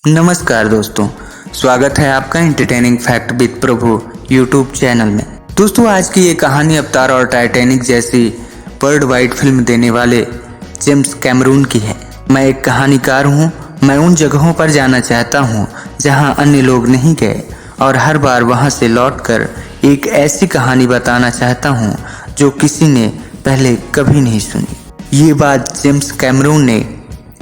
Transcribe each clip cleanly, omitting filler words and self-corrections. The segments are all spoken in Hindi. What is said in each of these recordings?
नमस्कार दोस्तों, स्वागत है आपका entertaining fact with Prabhu YouTube channel में। दोस्तों, आज की ये कहानी अवतार और टाइटैनिक जैसी वर्ल्ड वाइड फिल्म देने वाले जेम्स कैमरून की है। मैं एक कहानीकार हूँ। मैं उन जगहों पर जाना चाहता हूँ जहाँ अन्य लोग नहीं गए और हर बार वहाँ से लौटकर एक ऐसी कहानी बताना चाहता हूँ जो किसी ने पहले कभी नहीं सुनी। ये बात जेम्स कैमरून ने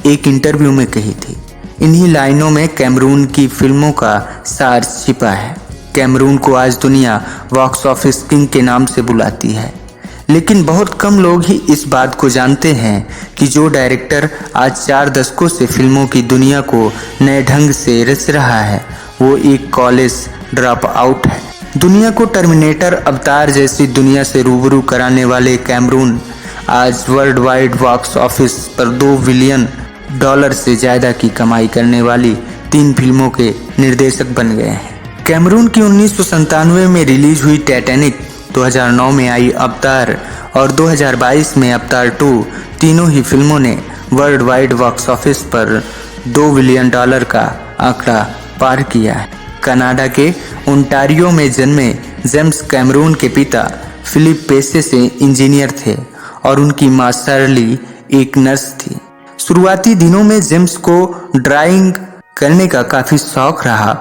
एक इंटरव्यू में कही थी। इन्हीं लाइनों में कैमरून की फिल्मों का सार छिपा है। कैमरून को आज दुनिया बॉक्स ऑफिस किंग के नाम से बुलाती है, लेकिन बहुत कम लोग ही इस बात को जानते हैं कि जो डायरेक्टर आज 4 दशकों से फिल्मों की दुनिया को नए ढंग से रच रहा है वो एक कॉलेज ड्रॉप आउट है। दुनिया को टर्मिनेटर, अवतार जैसी दुनिया से रूबरू कराने वाले कैमरून आज वर्ल्ड वाइड बॉक्स ऑफिस पर $2 बिलियन से ज़्यादा की कमाई करने वाली 3 फिल्मों के निर्देशक बन गए हैं। कैमरून की 1997 में रिलीज हुई टाइटैनिक, 2009 में आई अवतार और 2022 में अवतार 2, तीनों ही फिल्मों ने वर्ल्ड वाइड बॉक्स ऑफिस पर $2 बिलियन का आंकड़ा पार किया है। कनाडा के ओंटारियो में जन्मे जेम्स कैमरून के पिता फिलिप पेशे से इंजीनियर थे और उनकी मां शर्ली एक नर्स थी। शुरुआती दिनों में जेम्स को ड्राइंग करने का काफ़ी शौक रहा।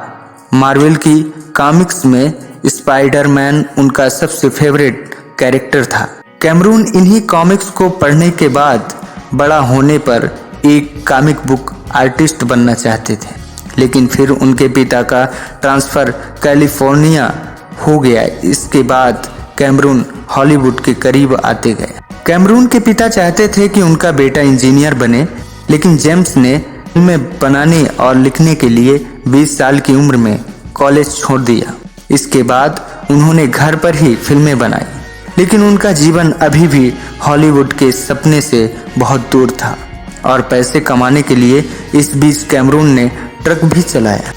मार्वल की कॉमिक्स में स्पाइडरमैन उनका सबसे फेवरेट कैरेक्टर था। कैमरून इन्हीं कॉमिक्स को पढ़ने के बाद बड़ा होने पर एक कॉमिक बुक आर्टिस्ट बनना चाहते थे, लेकिन फिर उनके पिता का ट्रांसफ़र कैलिफोर्निया हो गया। इसके बाद कैमरून हॉलीवुड के करीब आते गए। कैमरून के पिता चाहते थे कि उनका बेटा इंजीनियर बने, लेकिन जेम्स ने फिल्में बनाने और लिखने के लिए 20 साल की उम्र में कॉलेज छोड़ दिया। इसके बाद उन्होंने घर पर ही फिल्में बनाई, लेकिन उनका जीवन अभी भी हॉलीवुड के सपने से बहुत दूर था और पैसे कमाने के लिए इस बीच कैमरून ने ट्रक भी चलाया।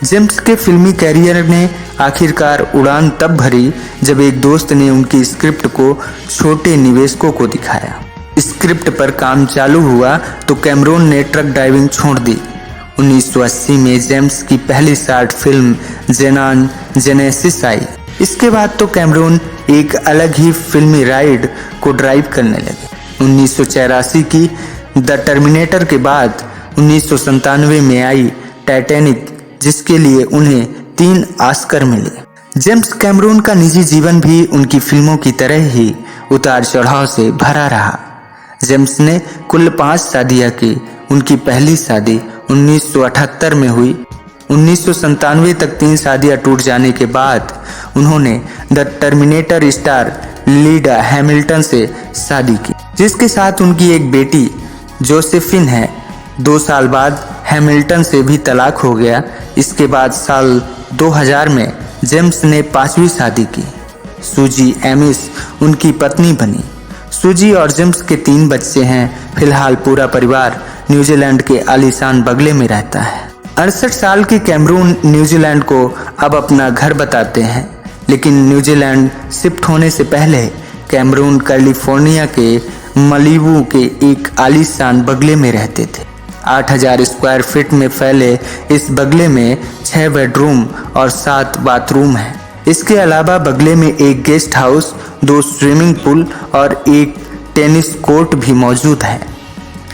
जेम्स के फिल्मी कैरियर ने आखिरकार उड़ान तब भरी जब एक दोस्त ने उनकी स्क्रिप्ट को छोटे निवेशकों को दिखाया। स्क्रिप्ट पर काम चालू हुआ तो कैमरून ने ट्रक ड्राइविंग छोड़ दी। 1980 में जेम्स की पहली शॉर्ट फिल्म जेनॉन जेनेसिस आई। इसके बाद तो कैमरून एक अलग ही फिल्मी राइड को ड्राइव करने लगे। 1984 की द टर्मिनेटर के बाद 1997 में आई टाइटैनिक, जिसके लिए उन्हें 3 ऑस्कर मिले। जेम्स कैमरून का निजी जीवन भी उनकी फिल्मों की तरह ही उतार चढ़ाव से भरा रहा। जेम्स ने कुल 5 शादियां की। उनकी पहली शादी 1978 में हुई। 1997 तक 3 शादियां टूट जाने के बाद उन्होंने the terminator star Leda Hamilton से शादी की, जिसके साथ उनकी एक बेटी जोसेफिन है। 2 साल बाद हैमिल्टन से भी तलाक हो गया। इसके बाद साल 2000 में जेम्स ने 5वीं शादी की। सूजी एमिस उनकी पत्नी बनी। सूजी और जेम्स के 3 बच्चे हैं। फिलहाल पूरा परिवार न्यूजीलैंड के आलीशान बंगले में रहता है। 68 साल के कैमरून न्यूजीलैंड को अब अपना घर बताते हैं, लेकिन न्यूजीलैंड शिफ्ट होने से पहले कैमरून कैलिफोर्निया के मलिबू के एक आलीशान बंगले में रहते थे। 8000 स्क्वायर फीट में फैले इस बंगले में 6 बेडरूम और 7 बाथरूम हैं। इसके अलावा बंगले में एक गेस्ट हाउस, 2 स्विमिंग पूल और एक टेनिस कोर्ट भी मौजूद है।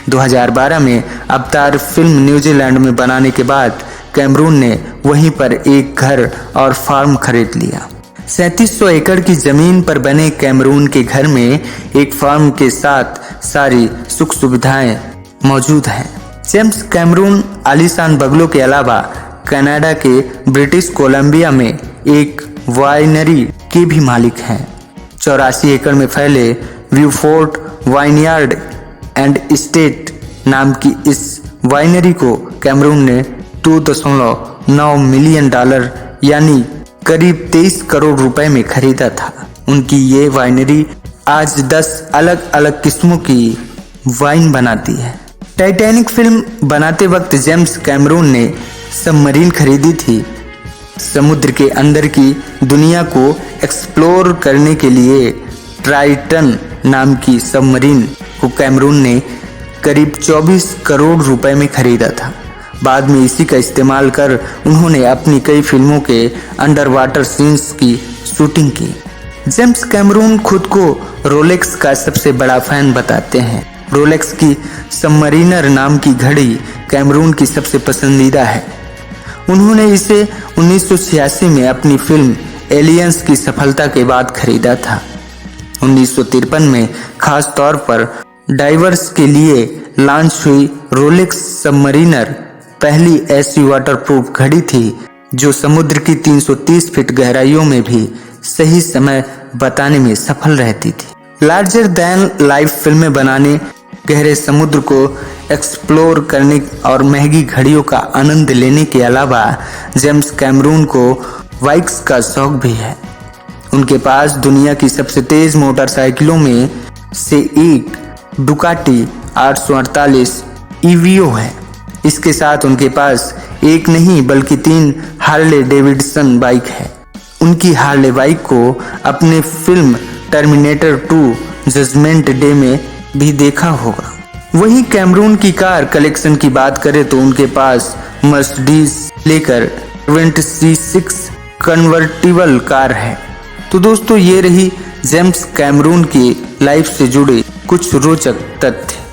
2012 में अवतार फिल्म न्यूजीलैंड में बनाने के बाद कैमरून ने वहीं पर एक घर और फार्म खरीद लिया। 3700 एकड़ की जमीन पर बने कैमरून के घर में एक फार्म के साथ सारी सुख सुविधाएं मौजूद हैं। जेम्स कैमरून आलीशान बंगलों के अलावा कनाडा के ब्रिटिश कोलंबिया में एक वाइनरी के भी मालिक हैं। 84 एकड़ में फैले व्यूफोर्ट वाइनयार्ड एंड एस्टेट नाम की इस वाइनरी को कैमरून ने $2.9 मिलियन यानी करीब 23 करोड़ रुपए में खरीदा था। उनकी ये वाइनरी आज 10 अलग अलग किस्मों की वाइन बनाती है। टाइटैनिक फिल्म बनाते वक्त जेम्स कैमरून ने सबमरीन खरीदी थी। समुद्र के अंदर की दुनिया को एक्सप्लोर करने के लिए ट्राइटन नाम की सबमरीन को कैमरून ने करीब 24 करोड़ रुपए में खरीदा था। बाद में इसी का इस्तेमाल कर उन्होंने अपनी कई फिल्मों के अंडर वाटर सीन्स की शूटिंग की। जेम्स कैमरून खुद को रोलेक्स का सबसे बड़ा फैन बताते हैं। रोलेक्स की सबमरीनर नाम की घड़ी कैमरून की सबसे पसंदीदा है। उन्होंने इसे 1986 में अपनी फिल्म एलियंस की सफलता के बाद खरीदा था। 1953 में खास तौर पर डाइवर्स के लिए लॉन्च हुई रोलेक्स सबमरीनर पहली ऐसी वाटरप्रूफ घड़ी थी जो समुद्र की 330 फीट गहराइयों में भी सही समय बताने में सफल रहती थी। लार्जर दैन लाइफ फिल्में बनाने, गहरे समुद्र को एक्सप्लोर करने और महंगी घड़ियों का आनंद लेने के अलावा जेम्स कैमरून को बाइक्स का शौक भी है। उनके पास दुनिया की सबसे तेज मोटरसाइकिलों में से एक डुकाटी 848 ईवीओ है। इसके साथ उनके पास एक नहीं बल्कि 3 हार्ले डेविडसन बाइक है। उनकी हार्ले बाइक को अपने फिल्म टर्मिनेटर 2 जजमेंट डे में भी देखा होगा। वहीं कैमरून की कार कलेक्शन की बात करें तो उनके पास मर्सिडीज लेकर 26 कन्वर्टिबल कार है। तो दोस्तों ये रही जेम्स कैमरून की लाइफ से जुड़े कुछ रोचक तथ्य।